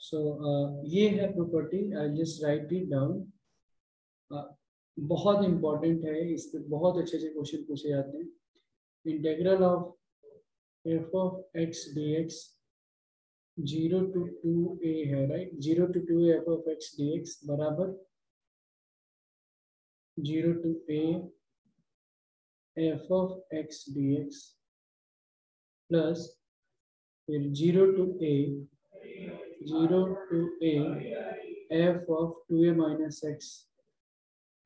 सो ये है property, I just right it down. बहुत इंपॉर्टेंट है, इस पे बहुत अच्छे अच्छे क्वेश्चन पूछे जाते हैं। Integral of F of x D x 0 to 2a है, right. 0 to 2a f of x D x बराबर 0 to a F of x D X plus फिर 0 to a F of 2a minus x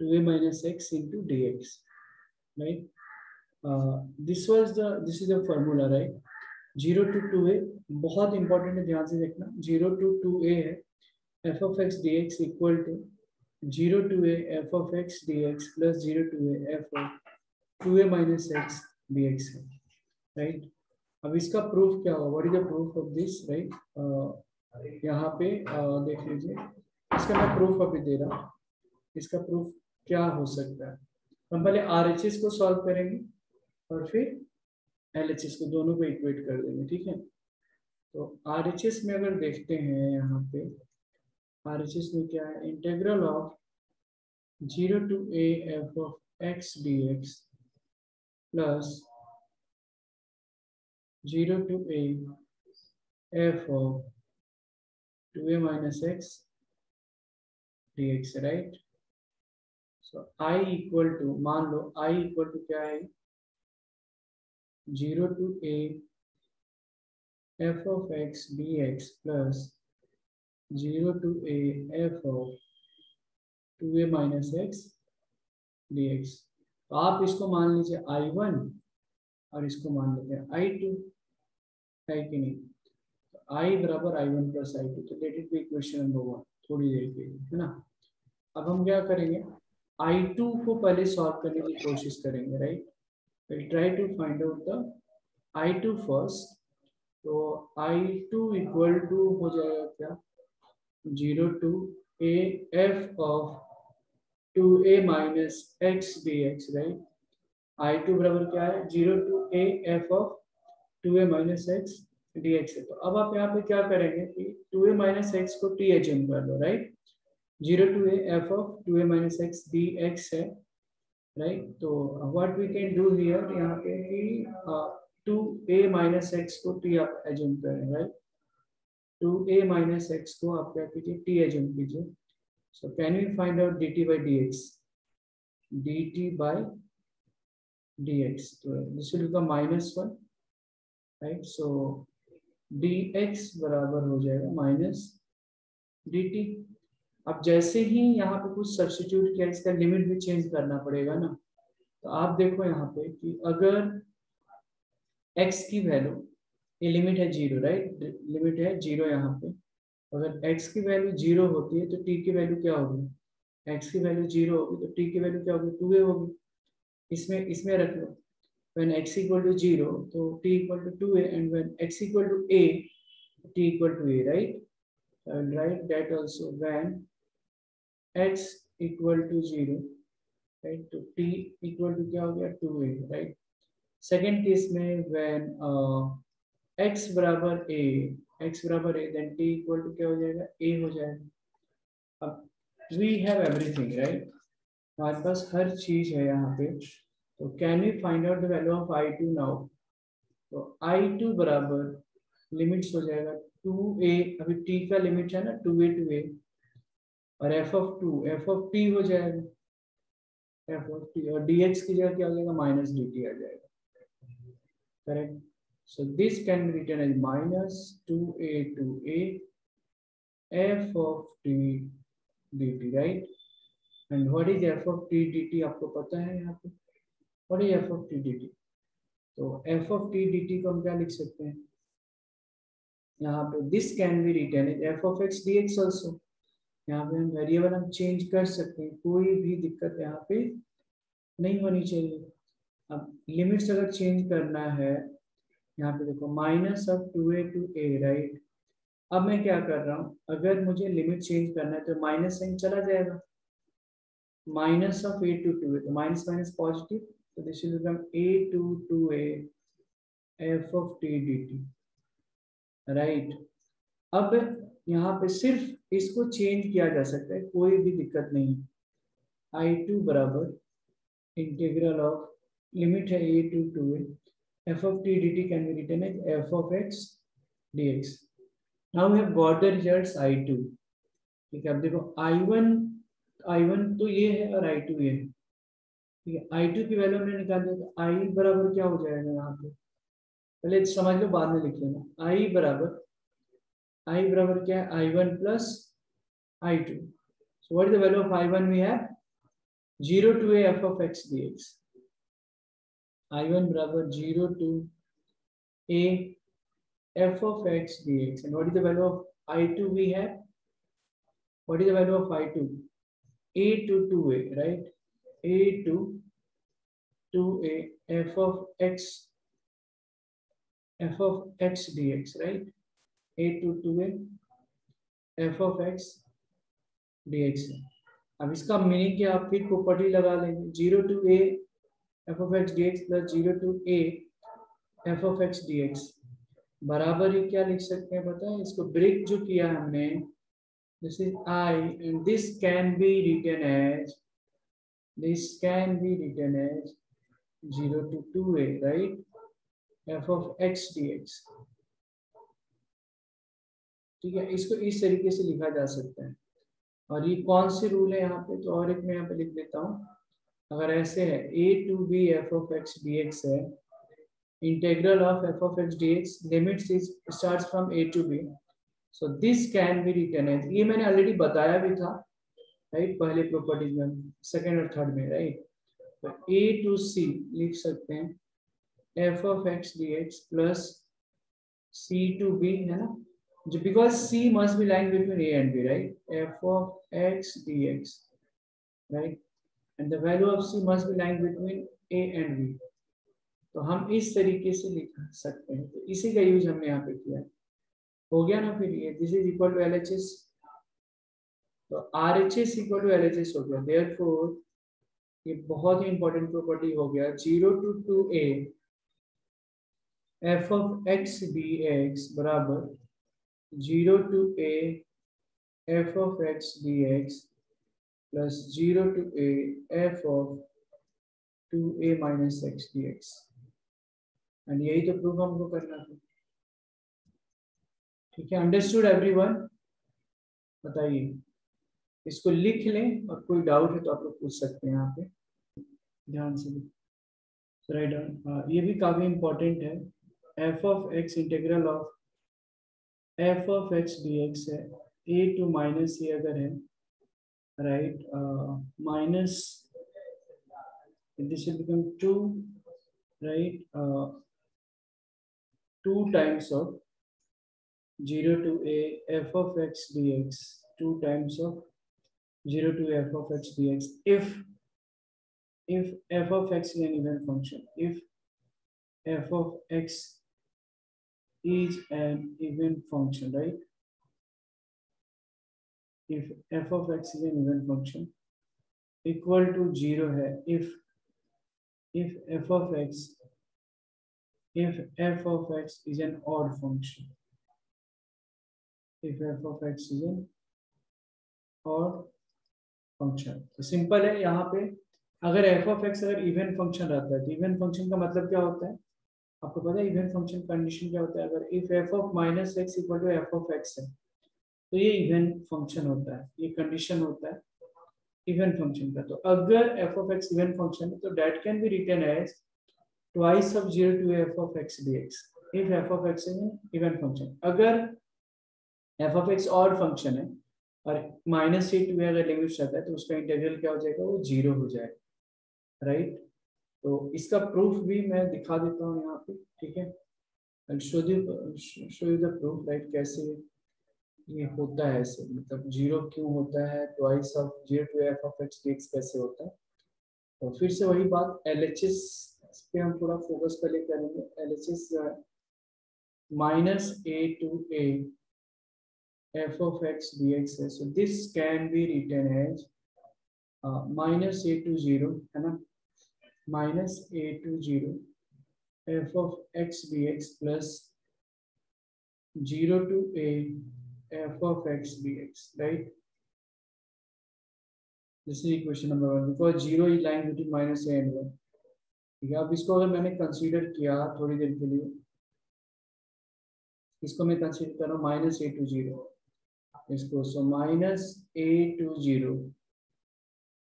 2a minus x into dx, right? This is the formula, right? 0 to 2a बहुत important है, ध्यान से देखना। 0 to 2a है F of x D X equal to 0 to a F of x D X plus 0 to a F of 2a minus x dx है, right. अब इसका proof क्या होगा? What is the proof of this, right. यहाँ पे देख लीजिए, इसका मैं प्रूफ अभी दे रहा हूँ। इसका प्रूफ क्या हो सकता है? हम पहले RHS को सॉल्व करेंगे और फिर LHS को, दोनों को इक्वेट कर देंगे, ठीक है। तो RHS में अगर देखते हैं, यहाँ पे RHS में क्या है? Integral of 0 to a F of x D X plus 0 to a F of 2a minus x dx, right. So I equal to, मान लो I इक्वल टू क्या है? 0 to a F of x D X plus 0 to a F of 2a minus x dx। तो आप इसको मान लीजिए I1 और इसको मान लेते हैं I2, है कि नहीं? तो I बराबर I1 प्लस I2, तो let it be equation number 1 थोड़ी देर के लिए, है ना। अब हम क्या करेंगे? I2 को पहले सॉल्व करने की कोशिश करेंगे, right. we'll try to find out the I2 first। तो I2 इक्वल टू हो जाएगा क्या? 0 to a f of 2a minus x dx, right. I2 बराबर क्या है? 0 to a f of 2a minus x dx है। तो अब आप यहाँ पे क्या करेंगे कि 2a minus x को t एज्यूम कर लो, right. 0 to a f of 2a minus x dx है, राइट। तो what we can do here, यहाँ पे कि 2a minus x को t आप एज्यूम करें, राइट। 2a minus x को आप क्या कीजिए? t एज्यूम कीजिए। So can we find out dt by dx? dt by dx, तो this will become -1, right. So dx बराबर हो जाएगा माइनस dt। अब जैसे ही यहाँ पे कुछ सब्स्टिट्यूट किया, इसका लिमिट भी चेंज करना पड़ेगा ना। तो आप देखो यहाँ पे कि अगर x की वैल्यू, ये लिमिट है 0, राइट, लिमिट है 0 यहाँ पे। अगर x की वैल्यू 0 होती है तो t की वैल्यू क्या होगी? x की वैल्यू 0 होगी तो t की वैल्यू क्या होगी? 2a होगी। इसमें रख लो, when x equal to 0 तो t equal to 2a, and when x equal to a t equal to a, right? I will write that also, when x equal to 0, right, तो t equal to क्या हो गया? 2a, right। Second case में when x बराबर a, then t equal to क्या हो जाएगा? a हो जाएगा। अब we have everything, right, हमारे पास हर चीज है यहाँ पे। तो can we find out the value of I2 now? तो I2 बराबर लिमिट्स हो जाएगा 2a, अभी t का लिमिट है ना 2a to a, और f of t हो जाएगा, f of t, और dx की जगह क्या हो जाएगा? माइनस dt आ जाएगा, correct. So this can be written as minus 2a to a f of t dt, right. And what is f of t dt? आपको पता है यहाँ पे what is f of t dt? तो f of t dt को हम क्या लिख सकते हैं यहाँ पे? This can be written as f of x dx also. यहाँ पे हम वेरिएबल हम चेंज कर सकते हैं, कोई भी दिक्कत यहाँ पे नहीं होनी चाहिए। अब लिमिट्स अगर चेंज करना है, यहाँ पे देखो minus of 2a to a, right. अब मैं क्या कर रहा हूँ, अगर मुझे लिमिट चेंज करना है तो माइनस साइन चला जाएगा, minus of a to 2a, तो माइनस माइनस पॉजिटिव, तो this will become a to 2a f of t dt, right. अब यहाँ पे सिर्फ इसको चेंज किया जा सकता है, कोई भी दिक्कत नहीं। I2 बराबर इंटीग्रल ऑफ लिमिट है a to 2a f of t dt can be written as f of x dx. Now we have got the results I2. ठीक है, अब देखो I1 तो ये है और I2 ये है। ठीक है, I2 की वैल्यू हमने निकाल दिया, तो I बराबर क्या हो जाएगा यहाँ पे, पहले समझ लो बाद में लिख लेना। I बराबर क्या है, I1 plus I2। So what is the value of I1? We have 0 to a f of x dx. I1 बराबर 0 to a f of x dx. And what is the value of I2 we have? What is the value of I2? A to 2a, right? A to 2a f of x dx, right? A to 2a f of x dx है। अब इसका meaning क्या, आप फिर property लगा लेंगे, 0 to a f of x dx plus 0 to a f of x dx बराबर ही क्या लिख सकते हैं पता है, इसको ब्रेक जो किया हमने, this is I and this can be written as 0 to 2a, right? f of x dx। ठीक है, इसको इस तरीके से लिखा जा सकता है। और ये कौन से रूल है यहाँ पे, तो और एक मैं यहाँ पे लिख देता हूँ। अगर ऐसे है a to b f of x dx है, integral of f of x dx limits starts from a to b, so this can be written as, ये मैंने ऑलरेडी बताया भी था, राइट, पहले प्रॉपर्टीज में, सेकंड और थर्ड में, राइट। तो a to c लिख सकते हैं f of x dx plus c to b, है ना, because c must be lying between a and b, right? f of x dx, right, and the value of c must be lying between a and b। तो हम इस तरीके से लिख सकते हैं, तो इसी का यूज हमने यहाँ पे किया है। हो गया ना, फिर ये this is equal to LHS, तो RHS इक्वल टू LHS हो गया। देयरफॉर ये बहुत ही इंपॉर्टेंट प्रॉपर्टी हो गया, 0 to 2a f of x dx बराबर 0 to a f of x dx plus 0 to a f of 2a minus x dx। And यही तो प्रूफ हमको करना था। ठीक है, अंडरस्टूड एवरीवन? बताइए, इसको लिख लें और कोई डाउट है तो आप लोग पूछ सकते हैं यहाँ पे, ध्यान से राइट डाउन। ये भी काफी इंपॉर्टेंट है, f of x integral of f of x dx है, a to माइनस a अगर है, right, minus this will become 2, right, 2 times of 0 to a f of x dx, 2 times of 0 to f of x dx if f of x is an even function, if f of x is an even function, right? If f of x is an even function equal to 0 है, if f of x is an odd function, if f of x is an odd function, तो simple है यहाँ पे, अगर f of x अगर even function रहता है, तो इवन फंक्शन का मतलब क्या होता है आपको पता है? इवन फंक्शन कंडीशन क्या होता है, अगर if f of minus x equal to f of x है तो ये इवन फंक्शन होता है, ये कंडीशन होता है इवन फंक्शन का। तो अगर f of x even function है तो that can be written as twice of 0 to f of x dx if f of x is an even function. अगर f of x odd function है और minus से to अगर limit रहता है तो उसका इंटीग्रल क्या हो जाएगा, वो 0 हो जाएगा, राइट। तो इसका प्रूफ भी मैं दिखा देता हूँ यहाँ पे, ठीक है, show you the proof, right, कैसे ये होता है ऐसे, मतलब 0 क्यों होता है, twice of 0 to f of x dx कैसे होता है। तो फिर से वही बात, LHS पे हम थोड़ा फोकस पहले करेंगे। LHS minus a to a f of x dx है, so this can be written as minus a to 0, है ना, minus a to 0 f of x dx plus 0 to a f of x dx, right? This is equation number 1 because 0 is lying between minus a and 1. ठीक है, अब इसको अगर मैंने consider किया थोड़ी देर के लिए, इसको मैं कंसीडर कर रहा हूँ माइनस a to 0, इसको so minus a to 0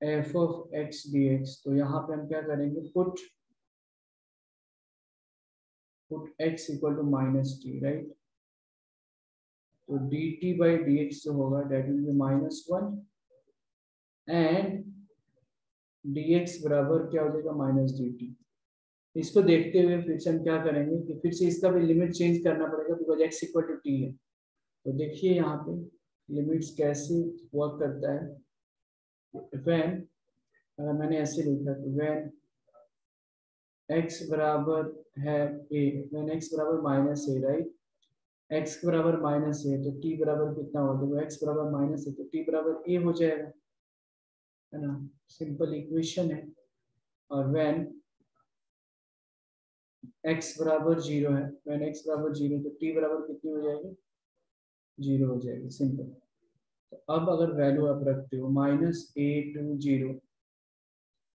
f of x dx. तो यहाँ पे हम क्या करेंगे, put x equal to minus T, right? तो dt by dx जो होगा that will be minus 1 and dx बराबर क्या हो जाएगा, माइनस dt. इसको देखते हुए फिर से हम क्या करेंगे कि फिर से इसका भी लिमिट चेंज करना पड़ेगा because x equal to T है. तो देखिए यहाँ पे लिमिट्स कैसे वर्क करता है. व्हेन अगर मैंने ऐसे लिखा तो व्हेन x बराबर है a, व्हेन x बराबर माइनस a, राइट? x के बराबर माइनस a तो t बराबर कितना हो जाएगा, x बराबर माइनस a तो t बराबर a हो जाएगा, है ना? सिंपल इक्वेशन है. और व्हेन x बराबर 0 है, व्हेन x बराबर 0 तो t बराबर कितनी हो जाएगी, 0 हो जाएगी. सिंपल. तो अब अगर वैल्यू आप रखते हो minus a to 0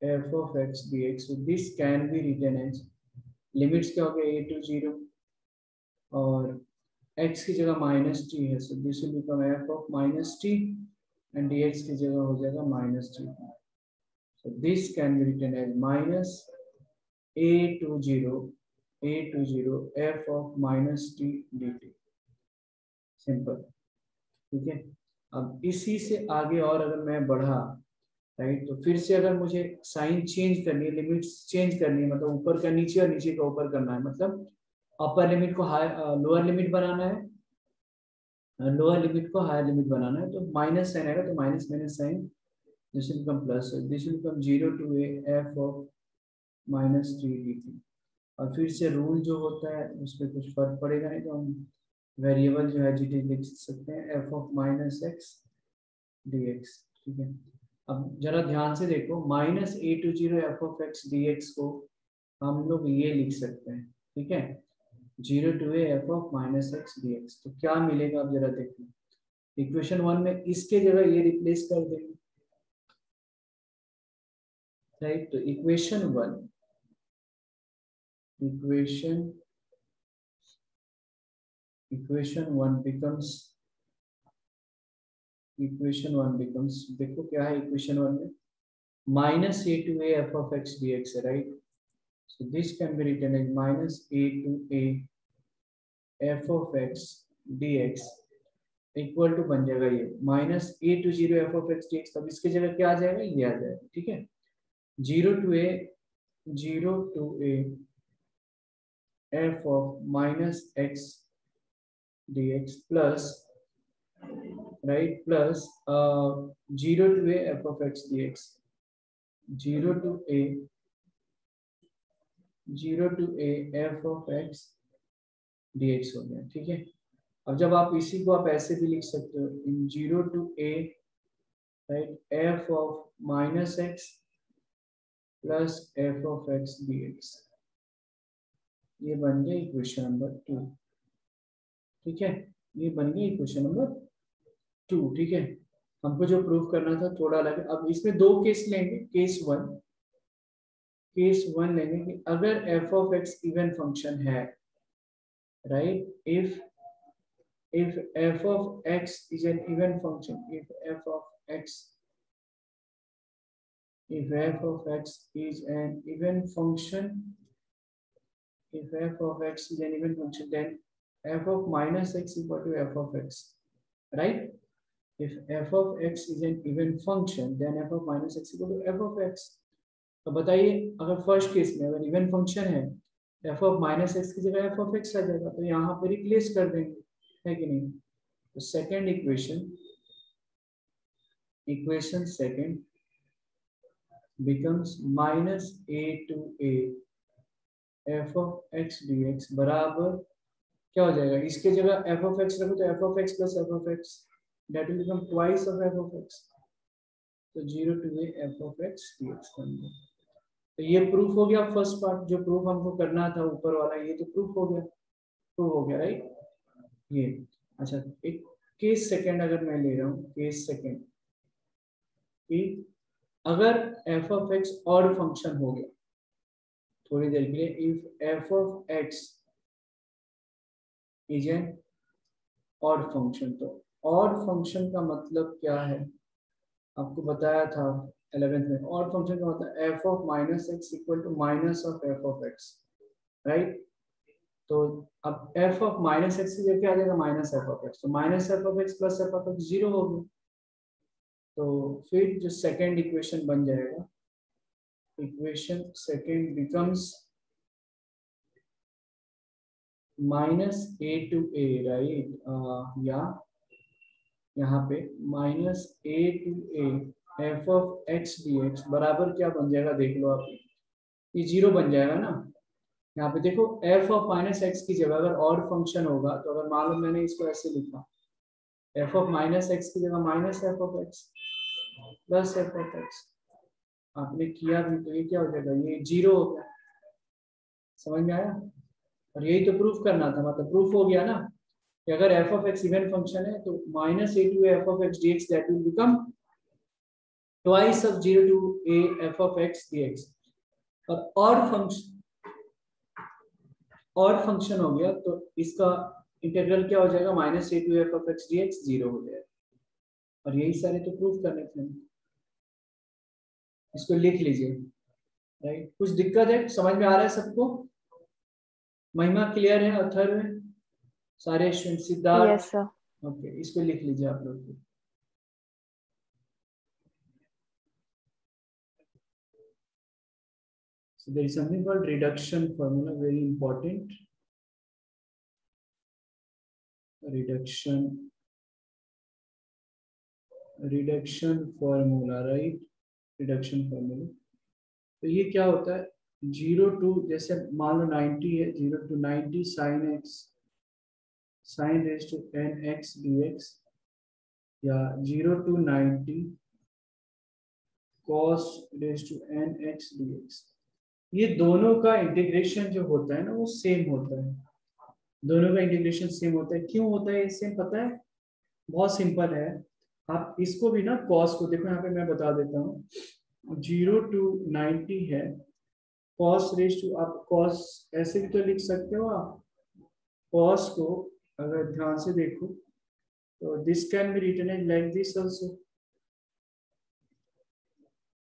f of x dx, so this can be written as limits क्या हो गया a to 0 और x की जगह माइनस टी है, so this will become f of minus T and dx की जगह हो जाएगा minus T. So this can be written as minus a to 0 f of minus t dt. Simple. ठीक है. अब इसी से आगे और अगर मैं बढ़ा, राइट, तो फिर से अगर मुझे साइन चेंज करनी है, लिमिट्स चेंज करनी है, मतलब ऊपर का नीचे और नीचे का ऊपर करना है, मतलब अपर लिमिट को लोअर लिमिट बनाना है, लोअर लिमिट को हायर लिमिट बनाना है, तो माइनस साइन आएगा, तो minus minus sign this will become plus, this will become 0 to a f of minus T dt. और फिर से रूल जो होता है उस पर कुछ फर्क पड़ेगा नहीं, तो हम वेरिएबल जो है जी टी लिख सकते हैं f of minus x dx. ठीक है. अब जरा ध्यान से देखो, minus a to 0 f of x dx को हम लोग ये लिख सकते हैं. ठीक है, 0 to a f of minus x dx. तो क्या मिलेगा अब जरा देखो, इक्वेशन 1 में इसके जगह ये रिप्लेस कर देंगे, राइट? तो इक्वेशन 1 becomes देखो क्या है इक्वेशन 1 में, minus a to a f of x dx है, right? So this can be written as minus a to a f of x dx equal to बन जाएगा ये minus a to 0 f of x dx. तब इसके जगह क्या आ जाएगा, ये आ जाएगा. ठीक है, 0 to a f of minus x dx plus, right, plus 0 to a f of x dx, 0 to a f of x dx हो गया. ठीक है. अब जब आप इसी को आप ऐसे भी लिख सकते हो, इन 0 to a, right, f of minus x plus f of x dx. ये बन गया इक्वेशन नंबर 2. ठीक है, ये बन गया इक्वेशन नंबर 2. ठीक है, हमको जो प्रूफ करना था थोड़ा अलग. अब इसमें दो केस लेंगे. केस वन लेंगे कि अगर f of x even function है, right, if f of x is an even function, if f of x is an even function, then f of minus x equal to f of x, right? If f of x is an even function, then f of minus x equal to f of x. तो बताइए, अगर first case में अगर even function है, f of minus x की जगह f of x आ जाएगा, तो यहाँ पे रिप्लेस कर देंगे, है कि नहीं? तो second equation second becomes minus a to a f of x dx बराबर क्या हो जाएगा, इसके जगह f of x रखो तो f of x plus f of x, that will become twice of f of x. तो 0 to a f of x dx बन गया. तो ये प्रूफ हो गया फर्स्ट पार्ट. जो प्रूफ हमको करना था ऊपर वाला, ये तो प्रूफ हो गया, राइट? ये अच्छा, एक केस सेकंड अगर मैं ले रहा हूँ, केस सेकंड कि अगर f of x odd function हो गया थोड़ी देर के लिए, if F of x is an odd function, तो ऑड फंक्शन का मतलब क्या है आपको बताया था 11th में। ऑड फंक्शन का मतलब F of minus x equal to minus of F of X, right. तो अब एफ ऑफ माइनस एक्स की जगह क्या आ जाएगा, माइनस एफ ऑफ एक्स, तो minus F of x plus F of x 0 हो गया। तो फिर जो सेकेंड इक्वेशन बन जाएगा, equation second becomes minus A to A, right, या यहाँ पे minus A to A F of x D x बराबर क्या बन जाएगा, देख लो आप, ये 0 बन जाएगा ना। यहाँ पे देखो एफ ऑफ माइनस एक्स की जगह अगर ऑड फंक्शन होगा, तो अगर मान लो मैंने इसको ऐसे लिखा, एफ ऑफ माइनस एक्स की जगह minus F of x plus F of x, आपने किया भी तो ये क्या हो जाएगा, ये 0 हो गया। समझ में आया? और यही तो प्रूफ करना था, मतलब प्रूफ हो गया ना कि अगर f of x even function है तो minus A to f of x D x that will become twice of 0 to A F of x D x. और ऑड फंक्शन हो गया तो इसका इंटीग्रल क्या हो जाएगा, minus A to f of x D x 0 हो जाएगा। और यही सारे तो प्रूफ करने थे, इसको लिख लीजिए, राइट। कुछ दिक्कत है, समझ में आ रहा है सबको? महिमा क्लियर है? अथर्व सारे student, Siddharth? Yes sir. Okay, इसको लिख लीजिए आप लोग। So there is something called reduction formula, very important. Reduction formula, right? Reduction formula. तो ये क्या होता है, 0 टू, जैसे मान लो 90 है, 0 to 90 sine x sine raise to n x D x, या 0 to 90 cos raise to n x D x. ये दोनों का इंटीग्रेशन जो होता है ना वो सेम होता है, दोनों का इंटीग्रेशन सेम होता है। क्यों होता है सेम, पता है? बहुत सिंपल है। आप इसको भी ना कॉस को देखो, यहाँ पे मैं बता देता हूँ, 0 टू 90 है, कॉस रेज टू, आप कॉस ऐसे भी तो लिख सकते हो आप, कॉस को अगर ध्यान से देखो तो this can be written as like this also,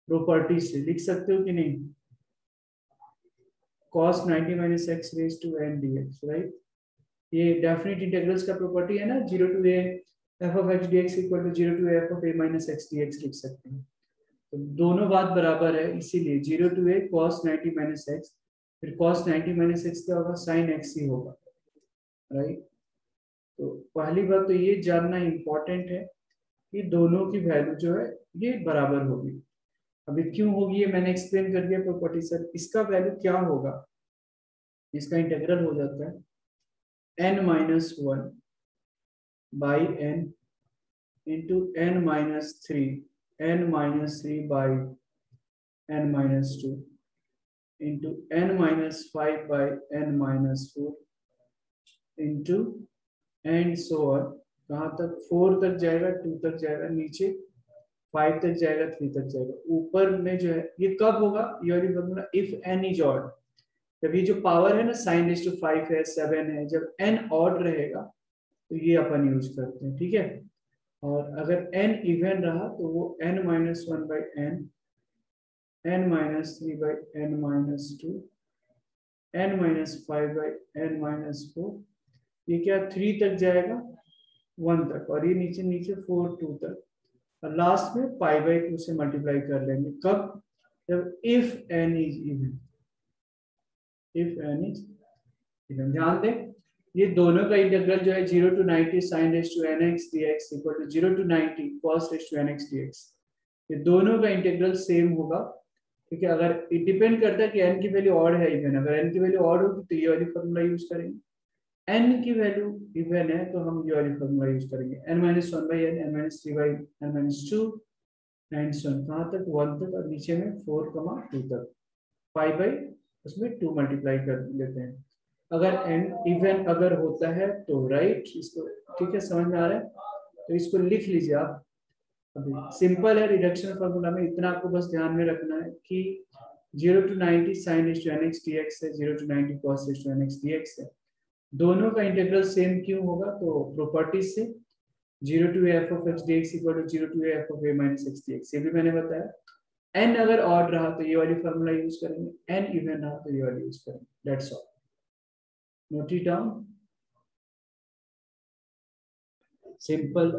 property से लिख सकते हो कि नहीं, cos 90 minus x raised to n dx, right. ये डेफिनेट इंटीग्रल्स का प्रॉपर्टी है ना, 0 to a f of x dx equal to 0 to f of a minus x dx लिख सकते हैं। तो दोनों बात बराबर है, इसीलिए 0 to a cos 90 minus x, फिर cos 90 minus x क्या होगा, sin x ही होगा, राइट। तो पहली बात तो ये जानना इंपॉर्टेंट है कि दोनों की वैल्यू जो है ये बराबर होगी। अभी क्यों होगी ये मैंने एक्सप्लेन कर दिया प्रॉपर्टी सर। इसका वैल्यू क्या होगा, इसका इंटीग्रल हो जाता है n minus 1 by n into n minus 3 by n minus 2 into n minus 5 by n minus 4 into and so on. कहाँ तक, 4 तक जाएगा, 2 तक जाएगा, नीचे 5 तक जाएगा, 3 तक जाएगा, ऊपर में जो है ये कब होगा, ये वाली formula if n is odd. जब ये जो पावर है ना साइन रेज़ टू 5 है, 7 है, जब n ऑड रहेगा तो ये अपन यूज करते हैं, ठीक है। और अगर n इवन रहा तो वो n minus 1 by n minus 3 by n minus 2, n minus 5 by n minus 4, ये क्या 3 तक जाएगा 1 तक, और ये नीचे नीचे 4 2 तक, और लास्ट में पाई बाई 2 से मल्टीप्लाई कर लेंगे। कब, जब if n is even, if n is even. ध्यान दें, ये दोनों का इंटीग्रल जो है 0 to 90 sin raise to nx dx equal to 0 to 90 cos raise to nx dx, ये दोनों का इंटीग्रल सेम होगा, क्योंकि अगर इट डिपेंड करता है कि n की वैल्यू ऑड है इवन, अगर n की वैल्यू ऑड होगी तो ये वाली फॉर्मूला यूज करेंगे, n की वैल्यू इवन है तो हम ये वाली फॉर्मूला यूज करेंगे, n minus 1 by n, n minus 3 by n minus 2, and so कहाँ तक 1 तक, और नीचे में 4 2 तक, 5 बाई उसमें 2 मल्टीप्लाई कर लेते हैं। अगर n इवन अगर होता है तो, राइट, इसको ठीक है, समझ में आ रहा है? तो इसको लिख लीजिए आप। अभी सिंपल है रिडक्शन फॉर्मूला में, इतना आपको बस ध्यान में रखना है कि 0 to 90 sin h to nx dx है, 0 to 90 cos h to nx dx है। दोनों का इंटीग्रल सेम क्यों होगा? तो प्रॉपर्टी से 0 to f of x dx equal to 0 to f of a minus x dx, ये भी मैंने बताया। n अगर ऑड रहा तो ये वाली फॉर्मूला यूज करेंगे, n इवन रहा तो ये वाली यूज करेंगे। That's all, note it down. Simple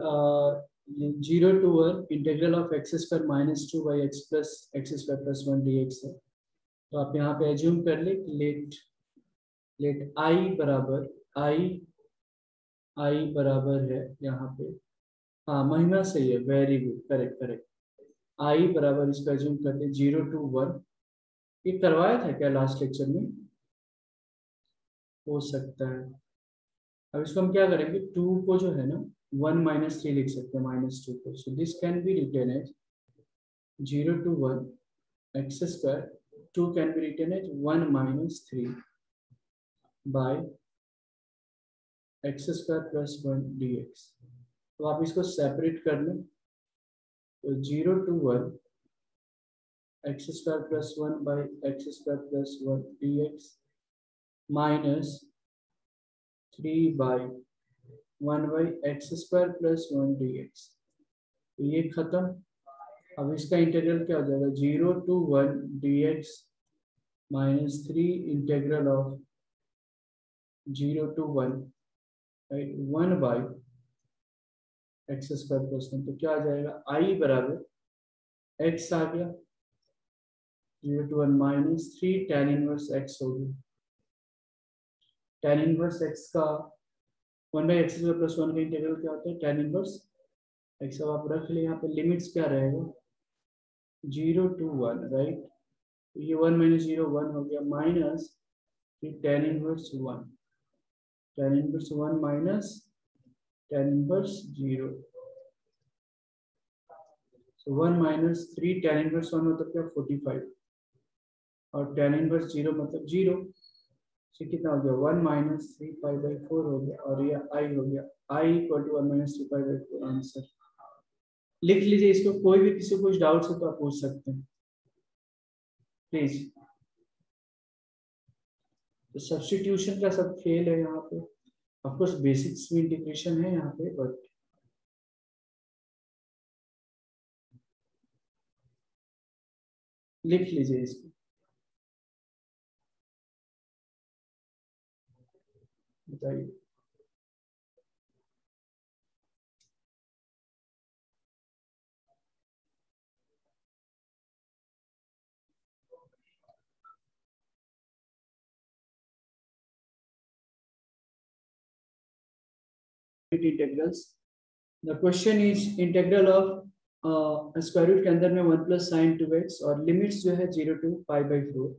0 to 1 integral of x square minus 2 by x plus x square plus 1 dx है। तो आप यहाँ पे एज्यूम कर ले लेट i बराबर है यहाँ पे, हाँ महिमा सही है, very good, correct correct. i बराबर इसका एज्यूम कर ले 0 to 1, ये करवाया था क्या लास्ट लेक्चर में? हो सकता है। अब इसको हम क्या करेंगे, 2 को जो है ना 1 माइनस 3 लिख सकते हैं, -2 को। So this can be written as 0 to 1 x square, 2 can be written as 1 minus 3 by x square plus 1 dx। तो आप इसको सेपरेट कर लें, तो 0 to 1 x square plus 1 by x square plus 1 dx minus 3 by 1 by x square plus 1 dx। तो ये खत्म। अब इसका इंटीग्रल क्या हो जाएगा, 0 to 1 dx minus 3 integral of 0 to 1 right 1 by x square plus 1। तो क्या आ जाएगा, i बराबर x आ गया, 0 to 1 minus 3 tan inverse x हो गया। tan इनवर्स x का 1 बाई एक्स स्क्वायर प्लस 1 का इंटीग्रल क्या होता है, tan इनवर्स x। अब आप रख ले यहाँ पे, लिमिट्स क्या रहेगा, 0 to 1 राइट, ये 1 माइनस 0 1 हो गया, माइनस फिर tan inverse 1, tan inverse 1 minus tan inverse 0। So 1 minus 3 tan inverse 1 मतलब क्या 45, और tan इनवर्स 0 मतलब 0। तो कितना हो गया, 1 माइनस 3 पाई बाई 4 हो गया, और ये i हो गया, i equal to 1 minus 3 pi by 4 answer. लिख लीजिए इसको, कोई भी किसी को कुछ डाउट है तो आप पूछ सकते हैं प्लीज। तो सब्स्टिट्यूशन का सब खेल है यहाँ पे, ऑफ कोर्स बेसिक्स में इंटीग्रेशन है यहाँ पे, बट लिख लीजिए इसको, बताइए। Integrals, the question is integral of square root के अंदर में 1 प्लस साइन 2x और लिमिट्स जो है 0 टू पाई बाई 4।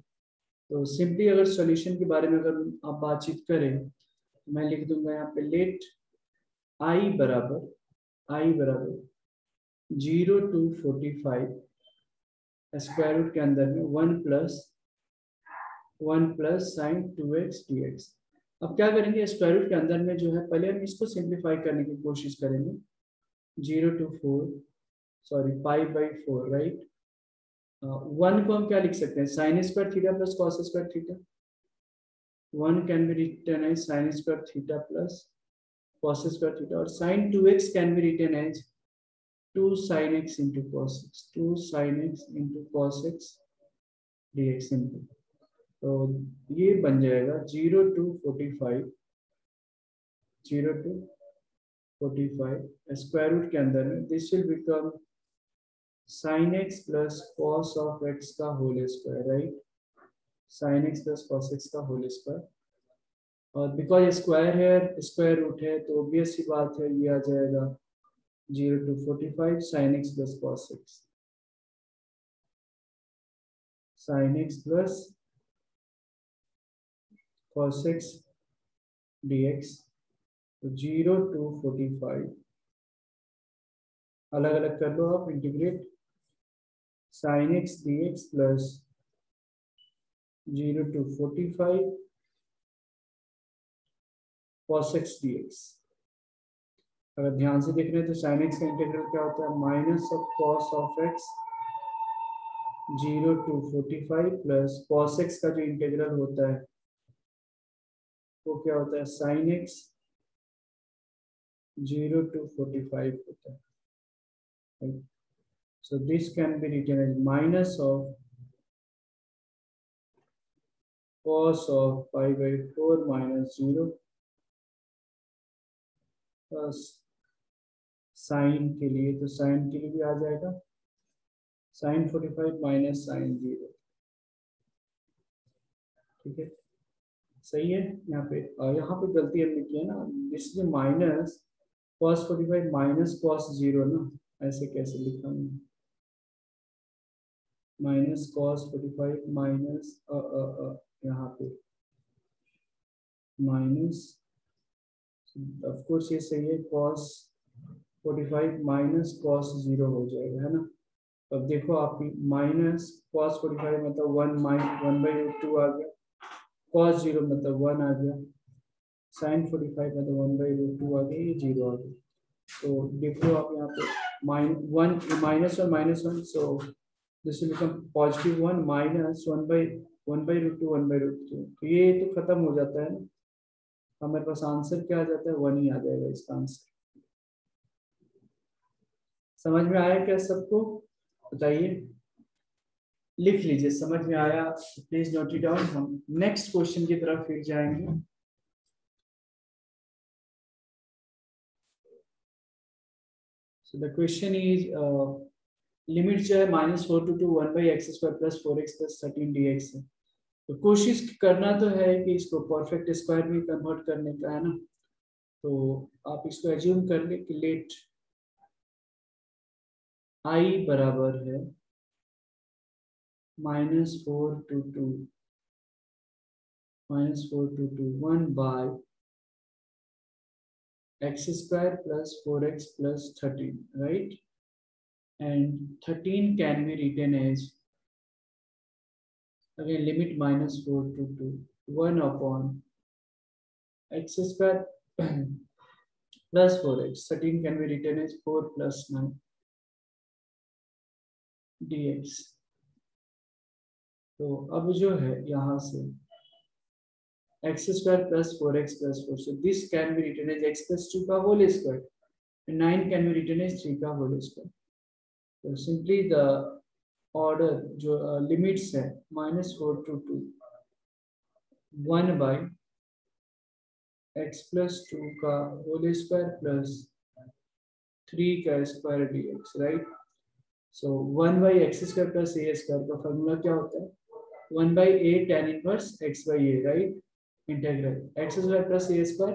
तो सिंपली अगर सॉल्यूशन के बारे में अगर आप बातचीत करें, मैं लिख दूंगा यहाँ पे लेट i बराबर 0 टू 45 स्क्वायर रूट के अंदर में 1 प्लस साइन 2x dx। अब क्या करेंगे, स्क्वायर रूट के अंदर में जो है, पहले हम इसको सिंप्लीफाई करने की कोशिश करेंगे, 0 to 4 sorry pi by 4 right. 1 को हम क्या लिख सकते हैं, sine square theta plus cos square theta. 1 can be written as sine square theta plus cos square theta, और sin 2x can be written as 2 sin x into cos x, 2 sin x into cos x dx simple. तो ये बन जाएगा 0 to 45 square root के अंदर में, this will become sin x plus cos of x का whole square right, sin x plus cos x का whole square. और बिकॉज स्क्वायर है, स्क्वायर रूट है, तो ऑब्वियस सी बात है ये आ जाएगा 0 to 45 sin x plus cos x, sin x plus cos x dx। तो 0 to 45 अलग अलग कर लो आप, integrate sin x dx plus 0 to 45 cos x dx। अगर ध्यान से देख रहे हैं तो साइन एक्स का इंटीग्रल क्या होता है, minus of cos of x 0 to 45 plus cos x का जो इंटीग्रल होता है वो क्या होता है, साइन एक्स 0 to 45 होता है. So this can be written as minus of cos of pi by 4 minus 0 plus sign के लिए, तो साइन के लिए भी आ जाएगा साइन 45 माइनस साइन 0. ठीक है, सही है. यहाँ पे गलती हमने की है ना, this is minus cos 45 minus cos 0 ना, ऐसे कैसे लिखा हमने, माइनस cos 45 माइनस यहाँ पे माइनस, ऑफ कोर्स ये सही है, cos 45 माइनस cos 0 हो जाएगा, है ना. अब देखो आपकी माइनस cos 45 मतलब 1/√2 आ गया, cos 0 मतलब 1 आ गया, sin 45 मतलब 1/√2 आ गया, ये 0 आ गया. तो देख लो आप यहाँ पे -1 so this will become +1 minus 1/√2 1/√2. तो ये तो खत्म हो जाता है ना, हमारे पास आंसर क्या आ जाता है, 1 ही आ जाएगा इसका आंसर. समझ में आया क्या सबको, बताइए, लिख लीजिए. समझ में आया प्लीज नोट इट डाउन. हम नेक्स्ट क्वेश्चन की तरफ फिर जाएंगे. So the question is limit जो है -4 to 1/x² + 4x + 13dx है. तो कोशिश करना तो है कि इसको परफेक्ट स्क्वायर में कन्वर्ट करने का, है ना. तो आप इसको एज्यूम कर ले कि लेट i बराबर है -4 to 2 1/x² + 4x + 13, right? And 13 can be written as, again, limit -4 to 2 1/x² plus 4x. 13 can be written as 4 + 9 dx. तो अब जो है यहाँ से x² + 4x + 4, so this can be written as x + 2 का whole square, and 9 can be written as 3 का whole square. So simply the order जो limits है -4 to 2 1/x + 2 का whole square plus 3 का square dx, right? So 1/x² + a² का formula क्या होता है, 1/a tan inverse x/a, right? Integral x² + a²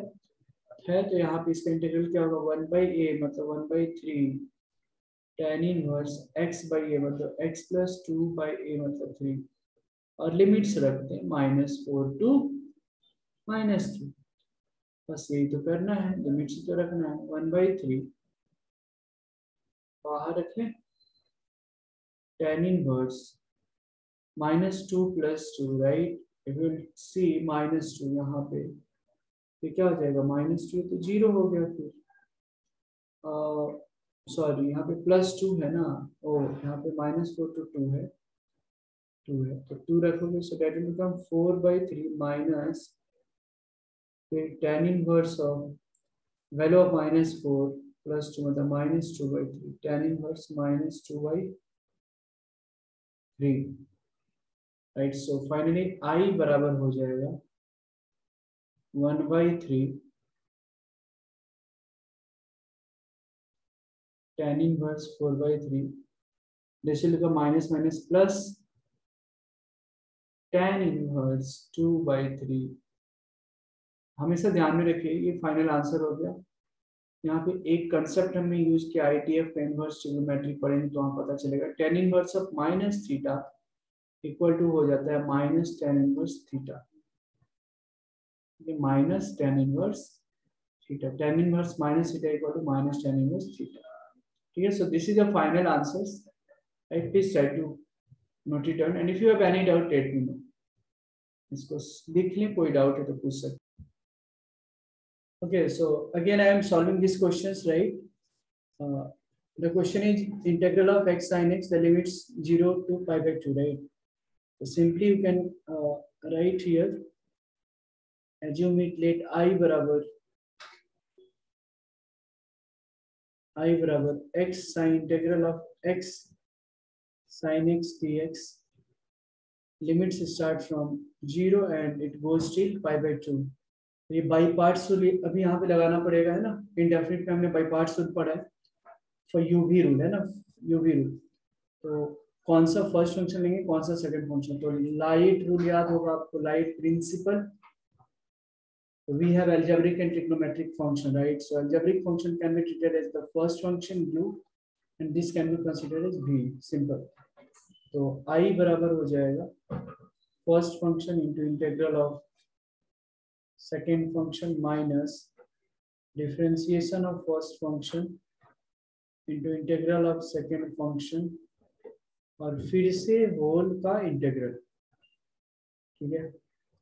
है, तो यहाँ पे इसका इंटीग्रल क्या होगा, 1/a मतलब 1/3 tan इनवर्स x/a मतलब x + 2/a मतलब 3, और लिमिट्स रखते हैं -4 to -3. बस यही तो करना है, लिमिट्स तो रखना है. 1/3 बाहर रखें, tan inverse -2 + 2, right. If you see -2 यहाँ पे तो क्या हो जाएगा, -2 तो 0 हो गया. फिर सॉरी यहाँ पे +2 है ना, ओ यहाँ पे -4 to 2 है, 2 है तो 2 रखोगे, so that will become 4/3 minus फिर tan inverse of value of -4 + 2 मतलब -2/3 tan inverse -2/3, right. So finally i बराबर हो जाएगा 1/3 tan inverse 4/3, this will become minus minus plus tan inverse 2/3. हमेशा ध्यान में रखिए ये फाइनल आंसर हो गया. यहाँ पे एक कंसेप्ट हमने यूज किया ITF का इनवर्स ट्रिग्नोमेट्री पढ़ेंगे तो वहाँ पता चलेगा. tan inverse of -θ equal to हो जाता है -tan इनवर्स थीटा, ये -tan inverse theta, tan inverse -θ equal to -tan inverse theta. ठीक है, so this is the final answers. Right, please try to note it down, and if you have any doubt let me know. इसको लिख लें, कोई doubt है तो पूछ सकते. Okay, so again I am solving these questions, right? Uh, the question is integral of x sin x, the limits 0 to pi by 2, right? So simply you can write here, assume it, let I बराबर x sin integral of x sin x dx, limits start from 0 and it goes till pi by 2. ये by parts rule अभी यहाँ पे लगाना पड़ेगा, है ना? Indefinite में हमने बाई पार्ट्स रूल पढ़ा है, फॉर यूवी रूल है ना, यूवी रूल। तो कौन सा फर्स्ट फंक्शन लेंगे, कौन सा सेकंड फंक्शन? तो लाइट रूल याद होगा आपको, ILATE principle. We have algebraic and trigonometric function, right? So algebraic function can be treated as the first function u, and this can be considered as v. Simple. तो I बराबर हो जाएगा first function into integral of second function minus differentiation of first function into integral of second function और फिर से whole का integral, ठीक है?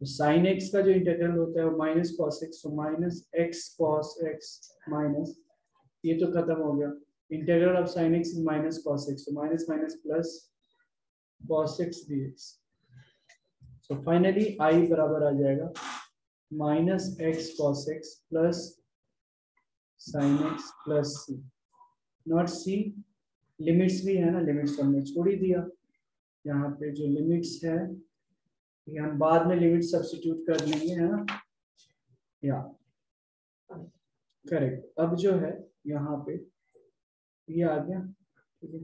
तो साइन एक्स का जो इंटीग्रल होता है वो माइनस कॉस एक्स, तो minus X cos X minus, ये तो खत्म हो गया, integral of sine X is minus cos X, तो minus minus plus cos X dx. So finally I बराबर आ जाएगा minus X cos X plus sine X plus C, not C, limits भी है ना, लिमिट्स हमने छोड़ ही दिया। यहाँ पे जो लिमिट्स है ये हम बाद में लिमिट सब्स्टिट्यूट कर लेंगे, है ना? या करेक्ट। अब जो है यहाँ पे ये आ गया, ठीक है?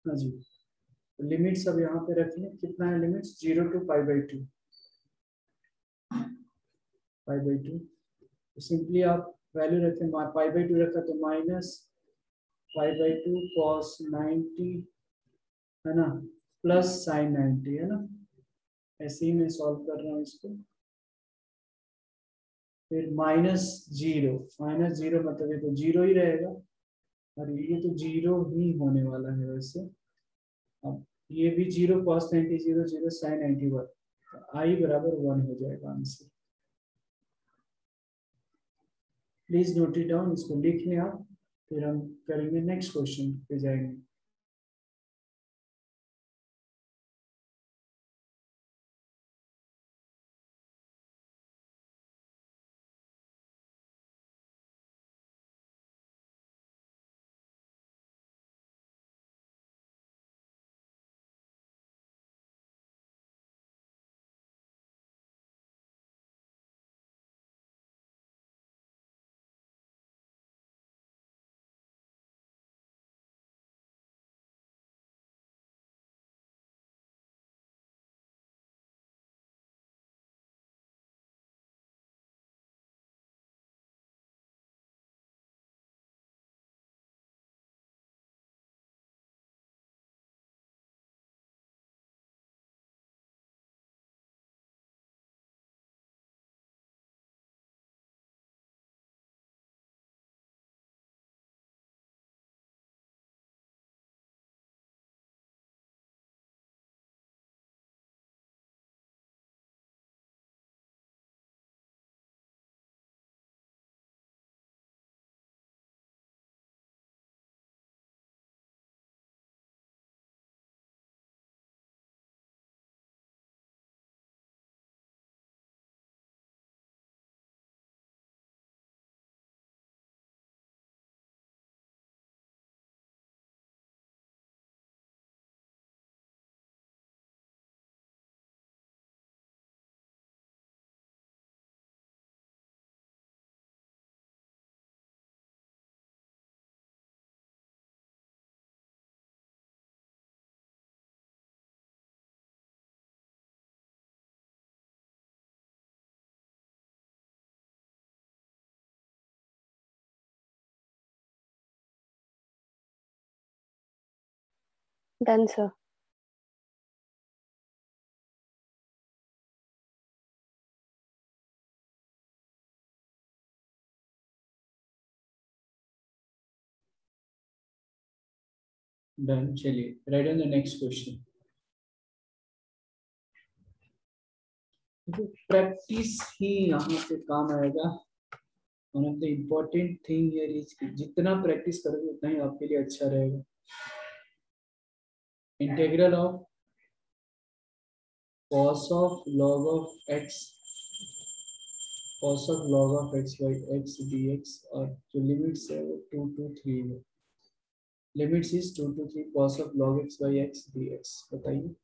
हाँ जी, लिमिट्स अब यहाँ पे रख लें, कितना है limits? 0 to pi by 2, pi by 2। तो सिंपली आप वैल्यू रखें, पाई बाई 2 रखा तो माइनस पाई बाई 2 कॉस 90, है ना, प्लस साइन 90, है ना? ऐसे ही मैं सॉल्व कर रहा हूँ इसको। फिर माइनस जीरो मतलब ये तो जीरो ही रहेगा, और ये तो जीरो ही होने वाला है वैसे। अब ये भी 0 कॉस 90 0 0 साइन 91, तो आई बराबर 1 हो जाएगा answer. Please note it down, इसको लिख लें आप, फिर हम करेंगे नेक्स्ट क्वेश्चन पे जाएंगे। Done, sir. डन, चलिए right on the next question. Practice ही यहाँ पे काम आएगा। One of the important thing here is जितना प्रैक्टिस करोगे उतना ही आपके लिए अच्छा रहेगा। Integral of cos of log of x cos of log of x by x dx और जो लिमिट्स है वो 2 to 3 है। Limits is 2 to 3 cos of log x by x dx। बताइए।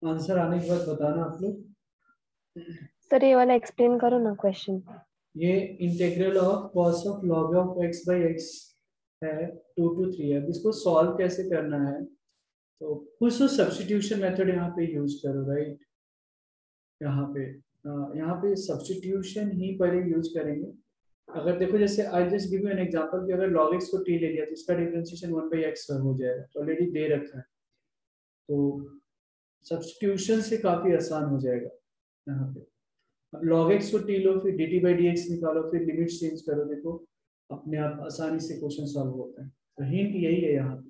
आंसर आने के बाद बताना आप लोग। सर ये वाला एक्सप्लेन करो ना क्वेश्चन। ये integral of cos of log of x by x है 2 to 3 है। अब इसको सॉल्व कैसे करना है तो कुछ तो सब्स्टिट्यूशन मेथड यहाँ पे यूज करो राइट। यहाँ पे सब्स्टिट्यूशन ही पहले यूज करेंगे। अगर देखो जैसे I just give you an example कि अगर log x को t ले लिया तो इसका डिफरेंशिएशन 1 बाई x हो जाएगा। तो ऑलरेडी दे रखा है तो सब्स्टिट्यूशन से काफी आसान हो जाएगा। यहाँ पे अब log x को t लो फिर dt बाई dx निकालो फिर लिमिट चेंज करो। देखो अपने आप आसानी से क्वेश्चन सॉल्व होता है। तो हिंट यही है यहाँ पे।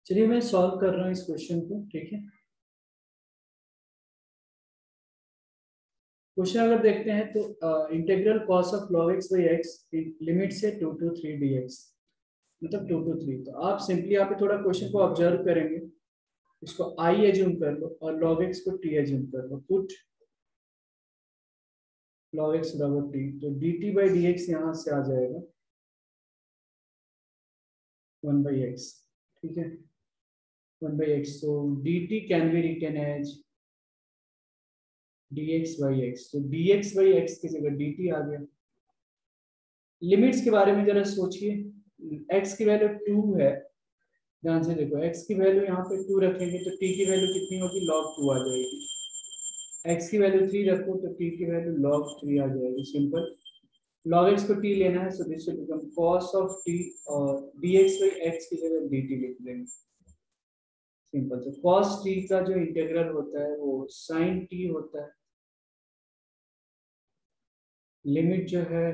चलिए मैं सॉल्व कर रहा हूँ इस क्वेश्चन को, ठीक है। क्वेश्चन अगर देखते हैं तो integral cos of log x by x limit से 2 to 3 dx, मतलब 2 to 3। तो आप सिंपली यहाँ पे थोड़ा क्वेश्चन को ऑब्जर्व करेंगे, इसको i एज्यूम कर लो और log x को t एज्यूम कर लो। पुट log x बराबर t, तो dt बाई dx यहाँ से आ जाएगा 1 बाई एक्स, ठीक है। 1 बाई एक्स, तो dt can be written as dx by x, तो dx बाई एक्स की जगह dt आ गया। लिमिट्स के बारे में जरा सोचिए, x की वैल्यू 2 है, ध्यान से देखो, x की वैल्यू यहाँ पे 2 रखेंगे तो t की वैल्यू कितनी होगी, log 2 आ जाएगी। x की वैल्यू 3 रखो तो t की वैल्यू log 3 आ जाएगी, सिंपल। log x को t लेना है, so this will become cos of t, और dx बाई x की जगह dt लिख देंगे, सिंपल। तो cos t का जो इंटीग्रल होता है वो sin t होता है। लिमिट जो है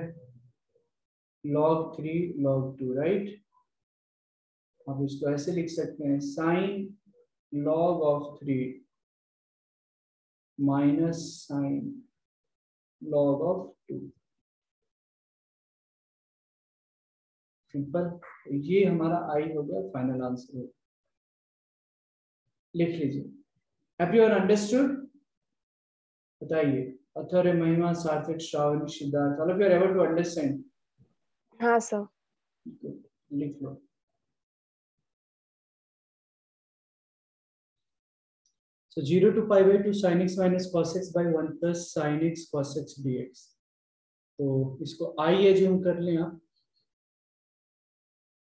log 3 log 2, राइट। आप इसको ऐसे लिख सकते हैं, sine log of 3 minus sine log of 2, simple. ये हमारा आई हो गया, फाइनल आंसर हो, लिख लीजिए। Have you understood? बताइए। Atharva, Mahima, Sarthak, Shravani, Siddharth, all of you are able to understand? हाँ सर। लिख लो। So 0 to pi by 2 sin x minus cos x by 1 plus sin x cos x dx। तो इसको I एज्यूम कर लें आप,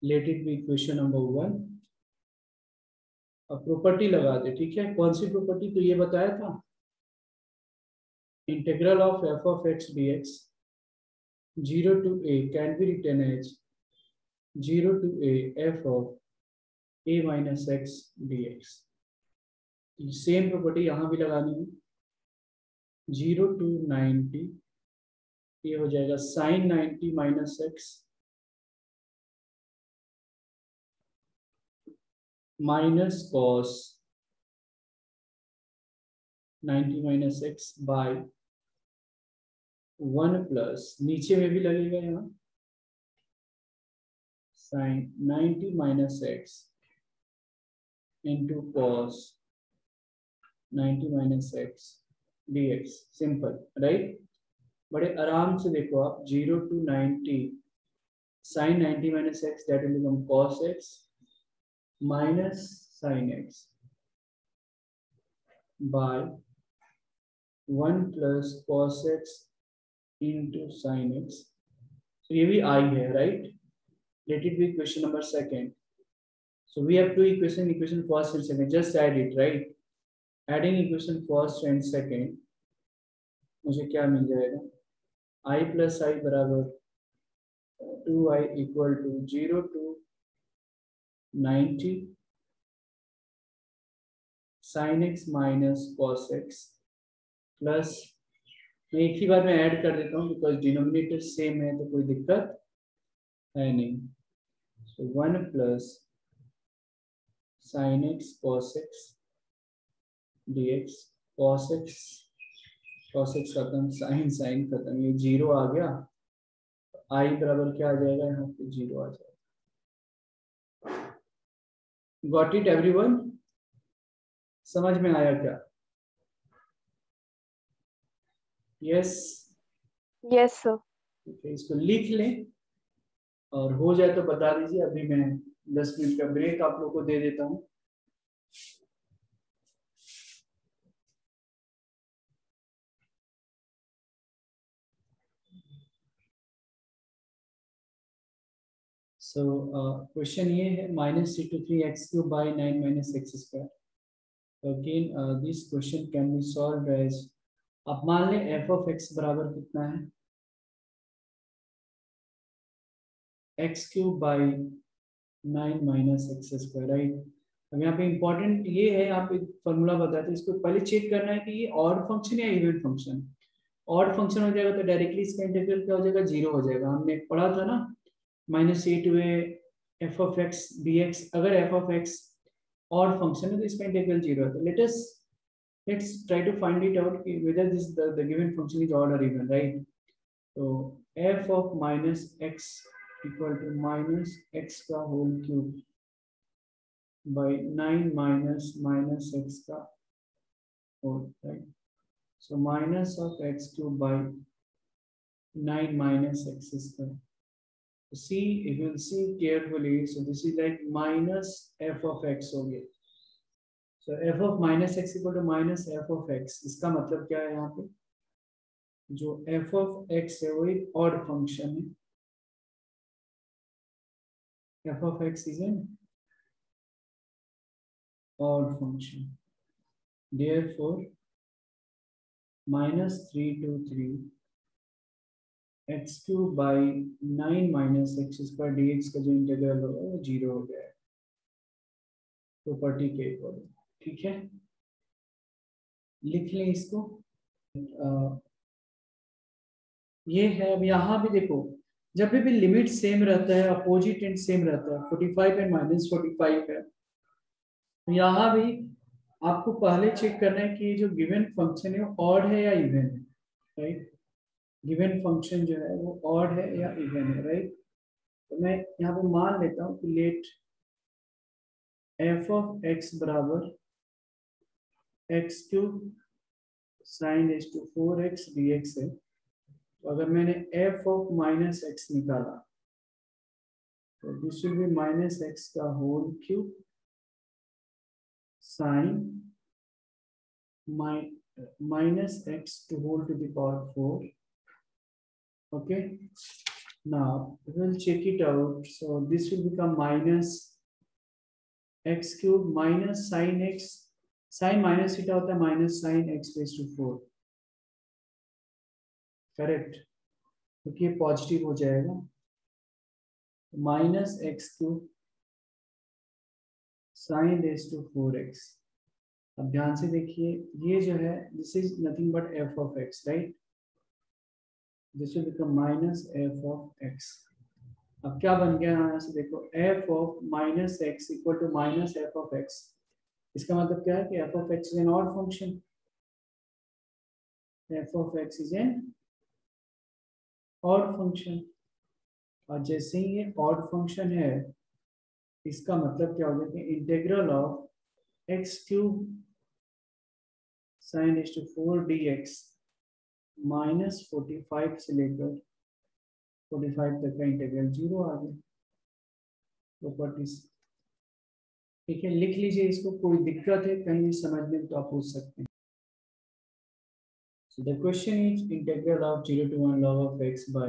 let it be equation number 1। अब property लगा दे, ठीक है। कौन सी प्रॉपर्टी, तो ये बताया था, integral of f of x dx 0 to a can be written as 0 to a f of a minus x dx। Same property यहां भी लगानी है, 0 to 90, ये हो जाएगा sin 90 minus x minus cos 90 minus x by 1 plus, नीचे में भी लगेगा यहाँ, sin 90 minus x into cos 90 minus x dx, simple, right. बड़े आराम से देखो आप, 0 to 90 sin 90 minus x, that will become cos x minus sin x by 1 plus cos x into sin x। So ये भी I है, right? Let it be equation number 2nd. So we have two equation, equation first and second. Just add it, right? Adding equation first and second, मुझे क्या मिल जाएगा? I plus I बराबर 2I equal to 0 to 90 sin x minus cos x plus, मैं एक ही बार में add कर देता हूँ बिकॉज डिनोमिनेटर सेम है तो कोई दिक्कत है नहीं। सो 1 plus sin x cos x dx, cos x खत्म, sin खत्म, ये 0 आ गया, I बराबर क्या आ जाएगा, यहाँ पे 0 आ जाएगा। Got it everyone? समझ में आया क्या? Yes yes sir. इसको लिख लें और हो जाए तो बता दीजिए, अभी मैं 10 मिनट का ब्रेक आप लोग को दे देता हूँ। सो क्वेश्चन ये है, -3x³ by 9 minus x²। Again this question can be solved as, अब मान लें f of x बराबर कितना है, x³ by 9 minus x², right. अब यहाँ पे इंपॉर्टेंट ये है, आप एक फॉर्मूला बताते हैं, इसको पहले चेक करना है कि ये ऑड फंक्शन या इवन फंक्शन। ऑड फंक्शन हो जाएगा तो डायरेक्टली इसका इंटीग्रल क्या हो जाएगा, 0 हो जाएगा। हमने पढ़ा था ना, -a to a f of x dx। अगर f of x odd function है तो इसका इंटीग्रल 0 है। तो let's try to find it out whether this the given function is odd or even, right? So f of minus x equal to minus x का whole cube by 9 minus x का whole, right? So minus of x cube by 9 minus x square. See, if you see carefully, so this is like minus f of x हो गया। So f of minus x equal to minus f of x, इसका मतलब क्या है यहाँ पे? जो f of x है वो एक ऑड फंक्शन है। f of x is an odd function. Therefore, minus 323 x cube by 9 minus x square dx का जो इंटीग्रल होगा वो 0 हो गया है प्रॉपर्टी के अकॉर्डिंग। ठीक है, लिख लें इसको। ये है। अब यहाँ भी देखो, जब भी लिमिट सेम रहता है, अपोजिट एंड सेम रहता है, 45 एंड माइनस 45 है, तो यहाँ भी आपको पहले चेक करना है कि जो गिवन फंक्शन है वो ऑड है या इवन है, राइट? गिवन फंक्शन जो है वो ऑड है या इवन है, राइट? तो मैं यहाँ पे मान लेता हूँ कि लेट f ऑफ x बराबर x क्यूब साइन एस टू 4x dx है। तो अगर मैंने f ऑफ माइनस x निकाला तो this will be minus x का whole cube sine minus x to whole to the power 4। Okay, now we will check it out. So this will become minus x cube minus sin x, sin minus theta होता है minus sin x raised to 4, correct? क्योंकि ये positive हो जाएगा। Minus x cube sine raise to 4x। अब ध्यान से देखिए, ये जो है this is nothing but f of x, right? This will become minus f of x। अब क्या बन गया यहाँ से देखो, f of minus x equal to minus f of x। इसका मतलब क्या है कि f of x is an odd function. f of x is an odd function, और जैसे ही ये ऑड फंक्शन है, इसका मतलब क्या हो गया कि integral of x cube sine एस टू 4 dx माइनस 45 से लेकर 45 तक का इंटीग्रल 0 आ गया प्रॉपर्टीज। ठीक है, लिख लीजिए इसको। कोई दिक्कत है कहीं भी समझने में तो आप पूछ सकते हैं। So the question is integral of 0 to 1 log of x by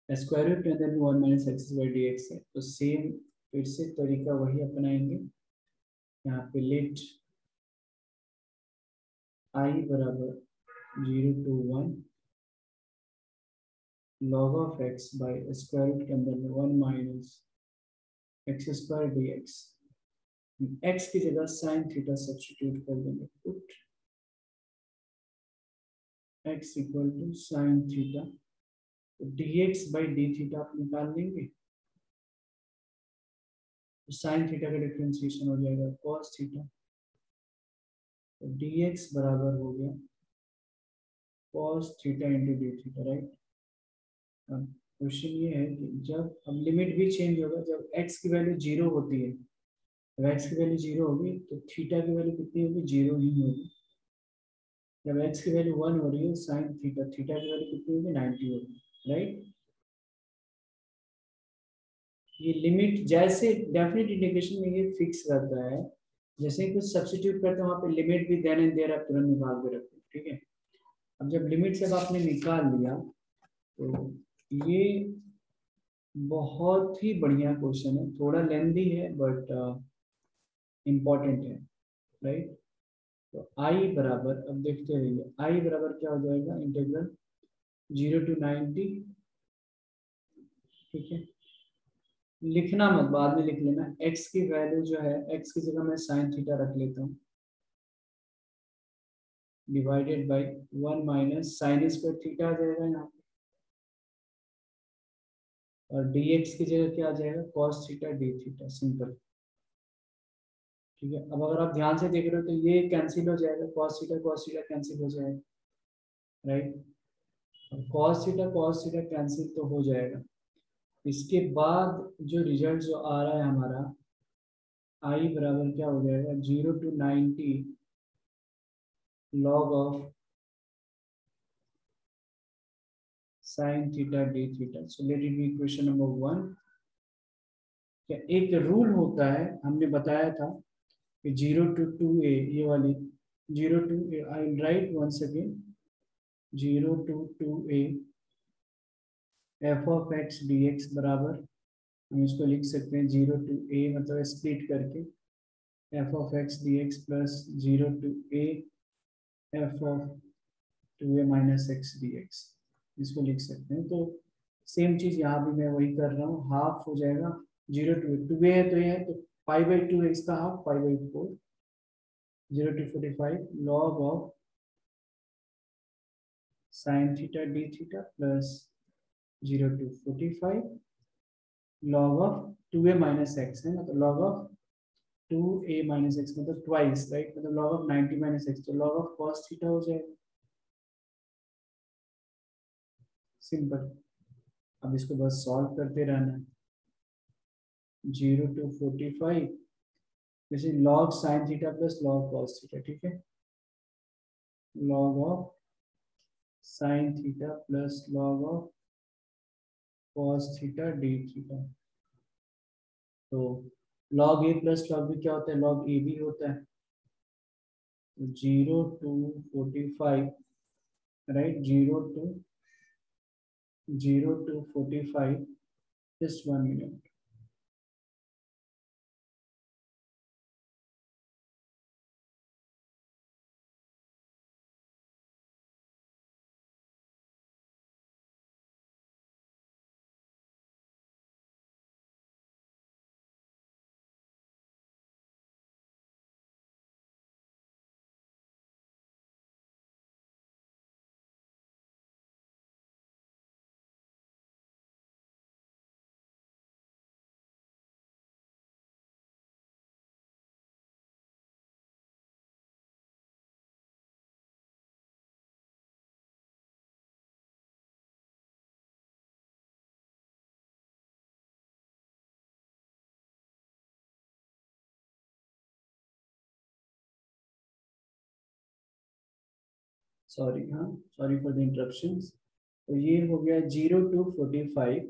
square root and then 1 minus x square dx है। तो सेम फिर से तरीका वही अपनाएंगे। यहाँ पे लेट I बराबर 0 to 1 log of x by square root के अंदर में 1 minus x square dx, x की जगह sin थीटा सब्स्टिट्यूट कर देंगे, put x equal to sin theta, तो dx by d थीटा आप निकाल लेंगे, तो sin थीटा का डिफरेंशिएशन हो जाएगा cos थीटा, तो dx बराबर हो गया cos theta into D theta, right? अब क्वेश्चन ये है कि जब अब लिमिट भी चेंज होगा, जब x की वैल्यू 0 होती है, जब x की वैल्यू 0 होगी तो थीटा की वैल्यू कितनी होगी? 0 ही होगी। जब x की वैल्यू 1 हो रही है sin थीटा, थीटा की वैल्यू कितनी होगी? 90 होगी, राइट? ये लिमिट जैसे डेफिनेट इंटीग्रेशन में ये फिक्स रहता है, जैसे ही कुछ सब्स्टिट्यूट करते हैं वहां पे लिमिट भी देन एंड देयर आप तुरंत निकाल के रखते हैं। ठीक है, अब जब लिमिट से आपने निकाल लिया तो ये बहुत ही बढ़िया क्वेश्चन है, थोड़ा लेंदी है बट इम्पोर्टेंट है, राइट? तो आई बराबर, अब देखते रहिए, आई बराबर क्या हो जाएगा? Integral 0 to 90। ठीक है, लिखना मत, बाद में लिख लेना। x की वैल्यू जो है, x की जगह मैं साइन थीटा रख लेता हूँ, divided by 1 minus sine square theta आ जाएगा यहाँ पे, और dx की जगह क्या आ जाएगा? cos theta d theta, simple. ठीक है। अब अगर आप ध्यान से देख रहे हो तो ये कैंसिल हो जाएगा, cos थीटा कैंसिल हो जाएगा, राइट। cos थीटा कैंसिल तो हो जाएगा। इसके बाद जो रिजल्ट जो आ रहा है हमारा, आई बराबर क्या हो जाएगा, 0 to 90 log of sine theta d theta. So let it be equation number 1। क्या एक रूल होता है, हमने बताया था कि 0 to 2a, ये वाली 0 to a, I will write once again, 0 to 2a f of x D x बराबर, हम इसको लिख सकते हैं 0 to a मतलब स्प्लिट करके F of x D X plus 0 to a F of 2a minus x D x, इसको लिख सकते हैं। तो सेम चीज यहाँ भी मैं वही कर रहा हूँ, हाफ हो जाएगा 0 to 2a है तो ये है, तो पाई बाई 2 है, इसका half pi by 4, 0 to 45 log of sine theta d theta plus 0 to 45 log of 2a minus x है ना, तो log of 2a minus x मतलब ट्वाइस, राइट, मतलब log ऑफ 90 माइनस एक्स, तो log ऑफ cos थीटा हो जाएगा, simple. अब इसको बस सॉल्व करते रहना है, 0 to 45 जैसे log sine theta plus log cos theta, ठीक है, log of sine theta plus log of cos theta d theta. तो log a plus log b क्या होता है, log a b होता है। 0 to 45, right, 0 to 45, just 1 minute। Sorry, हाँ, sorry for the interruptions. तो ये हो गया 0 to 45,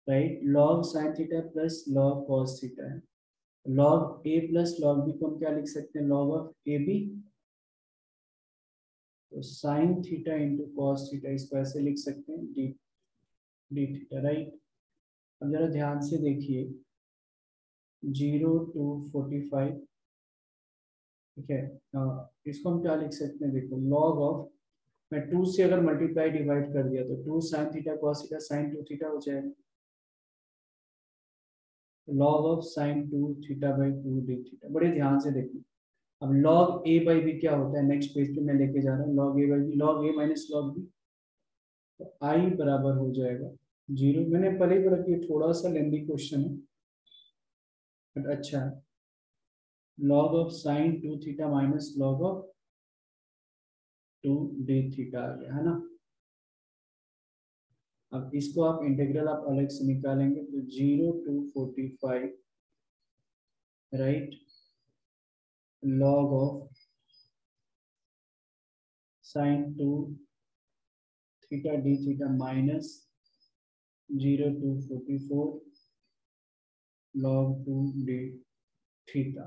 right, log sine theta plus log cos theta है। log a plus log b को हम क्या लिख सकते हैं, log ऑफ ए बी, तो sine theta into cos theta, इसको ऐसे लिख सकते हैं डी डी थीटा, राइट। अब जरा ध्यान से देखिए, 0 to 45, ठीक है, इसको हम क्या लिख सकते हैं, देखो log ऑफ, मैं 2 से अगर मल्टीप्लाई डिवाइड कर दिया तो 2 sine theta cos theta sine 2 theta हो जाएगा, log of sine 2 theta by 2 D theta. बड़े ध्यान से देखो, अब log a बाई बी क्या होता है, नेक्स्ट पेज पे मैं लेके जा रहा हूँ, log a by b, log a minus log b, तो i बराबर हो जाएगा 0। मैंने पहले ही बोला कि थोड़ा सा लेंदी क्वेश्चन है, बट अच्छा है। log of sine 2 theta minus log of 2 D theta आ गया, है ना। अब इसको आप इंटीग्रल आप अलग से निकालेंगे तो 0 to 45, right, log of sine 2 theta d theta minus 0 to 44 log 2 D theta,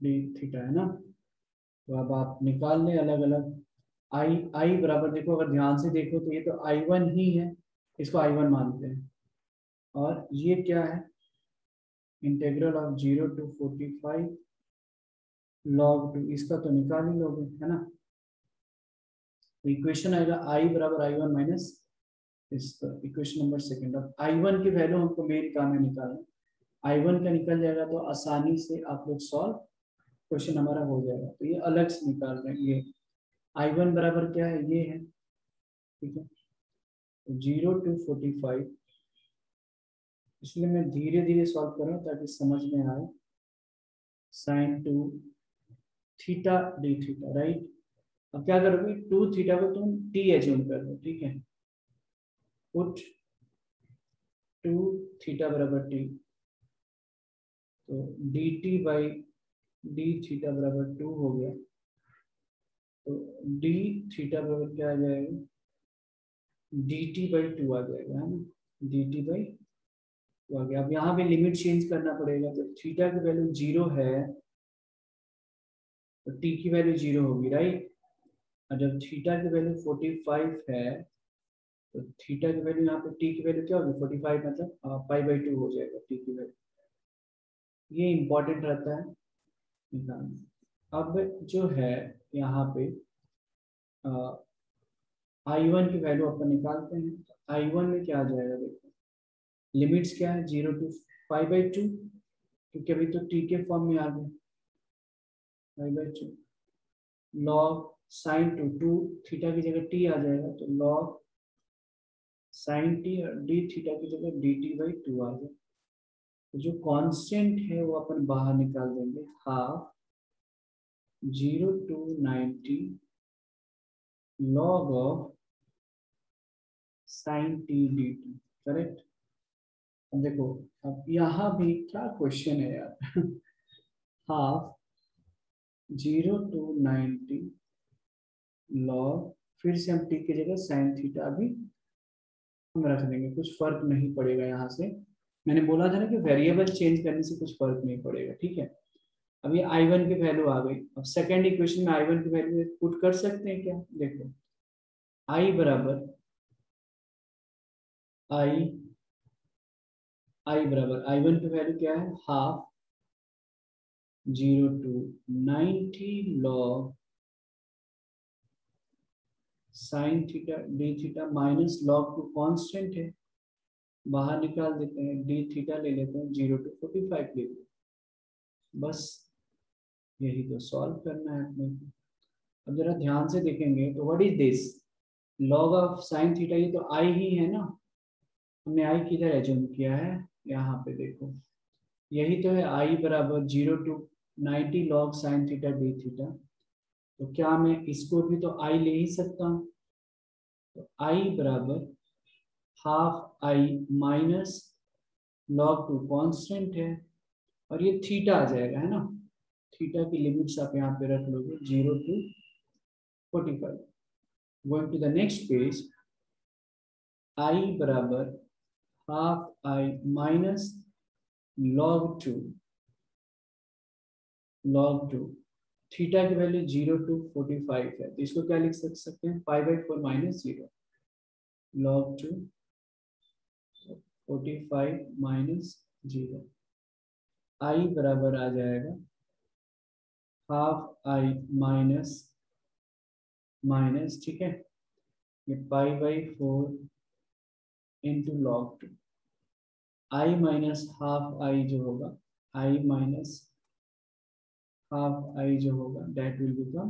d theta, है ना। तो अब आप निकाल लें अलग अलग, आई आई बराबर, देखो अगर ध्यान से देखो तो ये तो I1 ही है, इसको I1 मानते हैं, और ये क्या है, इंटीग्रल ऑफ 0 to 45 log 2, इसका तो निकाल ही लोगे, है ना। तो इक्वेशन आएगा I बराबर I1 माइनस इस, इक्वेशन नंबर सेकंड। अब I1 की वैल्यू हमको मेन काम है निकालना, I1 का निकल जाएगा तो आसानी से आप लोग सॉल्व, क्वेश्चन हमारा हो जाएगा। तो ये अलग से निकाल रहे हैं, ये I1 बराबर क्या है, ये है, ठीक है, 0 to 45, इसलिए मैं धीरे धीरे सॉल्व कर रहा हूँ ताकि समझ में आए। Sine 2 theta d theta, right. अब क्या करोगे, 2 थीटा को तुम टी एज्यूम कर दो, ठीक है। पुट 2 थीटा बराबर टी, तो D T by D theta बराबर 2 हो गया। तो डी थीटा बराबर क्या आ जाएगा, डी टी बाई 2 आ जाएगा, है ना। डी टी बाई 2 आ गया। अब यहाँ पे लिमिट चेंज करना पड़ेगा, तो थीटा की वैल्यू 0 है तो टी की वैल्यू 0 होगी, राइट। और जब थीटा की वैल्यू 45 है तो थीटा की वैल्यू यहाँ पे टी की वैल्यू क्या होगी, 45 मतलब पाई बाई 2 हो जाएगा टी की वैल्यू। ये इंपॉर्टेंट रहता है निकालना। अब जो है यहाँ पे I1 की वैल्यू अपन निकालते हैं। तो I1 में क्या आ जाएगा, देखो लिमिट्स क्या है, 0 to पाई बाई 2, क्योंकि अभी तो टी के फॉर्म में आ गए, पाई बाई 2 लॉग साइन 2 थीटा की जगह टी आ जाएगा, तो लॉग साइन टी और डी थीटा की जगह डी टी बाई 2 आ जाएगा। तो जो कांस्टेंट है वो अपन बाहर निकाल देंगे, half 0 to 90 log of sign T D T, correct. अब देखो, अब यहाँ भी क्या क्वेश्चन है यार हाफ 0 to 90 log, फिर से हम टी की जगह साइन थीटा भी हम रख देंगे, कुछ फर्क नहीं पड़ेगा यहाँ से। मैंने बोला था ना कि वेरिएबल चेंज करने से कुछ फर्क नहीं पड़ेगा, ठीक है। अब ये I1 की वैल्यू आ गई। अब सेकेंड इक्वेशन में I1 की वैल्यू पुट कर सकते हैं क्या, देखो I बराबर I1 की वैल्यू क्या है, half 0 to 90 log sine theta d theta minus log 2 constant है, बाहर निकाल देते हैं, डी थीटा ले लेते हैं, 0 to 45 ले लेते हैं, बस यही तो सॉल्व करना है अपने को। अब जरा ध्यान से देखेंगे तो what is this, log of sine theta, ये तो आई ही है ना, हमने आई किधर एज्यूम किया है, यहाँ पे देखो यही तो है, आई बराबर 0 to 90 log sine theta d theta. तो क्या मैं इसको भी तो आई ले ही सकता हूँ, तो आई बराबर half I minus log 2 constant है, और ये थीटा आ जाएगा, है ना। थीटा की लिमिट्स आप यहाँ पे रख लोगे 0 to 45। Going to the next page, I बराबर half I minus log 2 theta की वैल्यू 0 to 45 है, तो इसको क्या लिख सकते हैं, पाई बाई 4 माइनस 0 log 2 45 माइनस 0। आई बराबर आ जाएगा हाफ आई माइनस माइनस, ठीक है, ये pi by 4 into log 2। I minus half I जो होगा, आई माइनस हाफ आई जो होगा that will become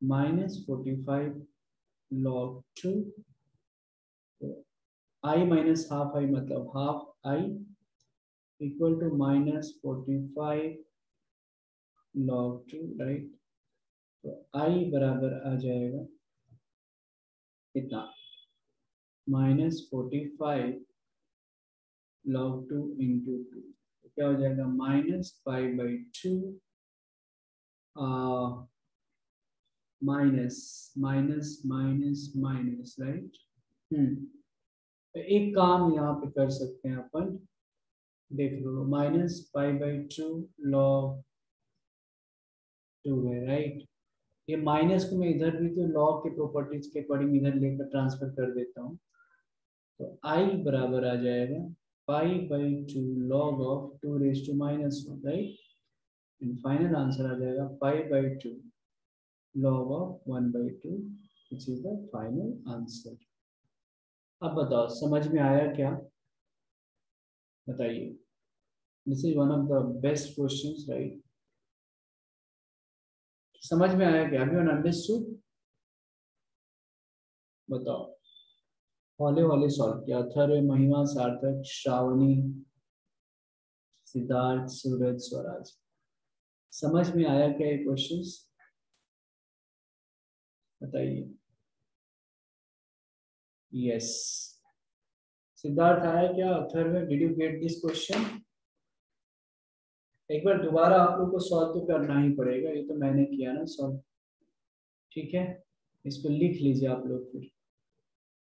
minus 45 log 2। तो आई माइनस हाफ आई मतलब half I equal to minus 45 log 2, right. तो आई बराबर आ जाएगा कितना, माइनस 45 log 2 इंटू 2, तो क्या हो जाएगा minus pi by 2 minus minus minus minus, right. तो एक काम यहाँ पे कर सकते हैं अपन, देख लो माइनस पाई बाई 2 log 2 है, राइट। ये माइनस को मैं इधर भी तो लॉग के प्रॉपर्टीज के अकॉर्डिंग इधर लेकर ट्रांसफर कर देता हूँ, तो आई बराबर आ जाएगा pi by 2 log of 2 raise to minus 1, right. And final answer आ जाएगा pi by 2 log of 1 by 2, which is the final answer. अब बताओ समझ में आया क्या, बताइए। This is one of the best questions, right. समझ में आया क्या, एवरीवन अंडरस्टूड, बताओ। हौले हौले सॉल्व किया, अथर्व, महिमा, सार्थक, श्रावणी, सिद्धार्थ, सूरज, स्वराज। समझ में आया क्या ये क्वेश्चंस? बताइए। यस, सिद्धार्थ आया क्या अथर में? Did you get this question? एक बार दोबारा आप लोग को सॉल्व तो करना ही पड़ेगा, ये तो मैंने किया ना सॉल्व। ठीक है, इसको लिख लीजिए आप लोग फिर।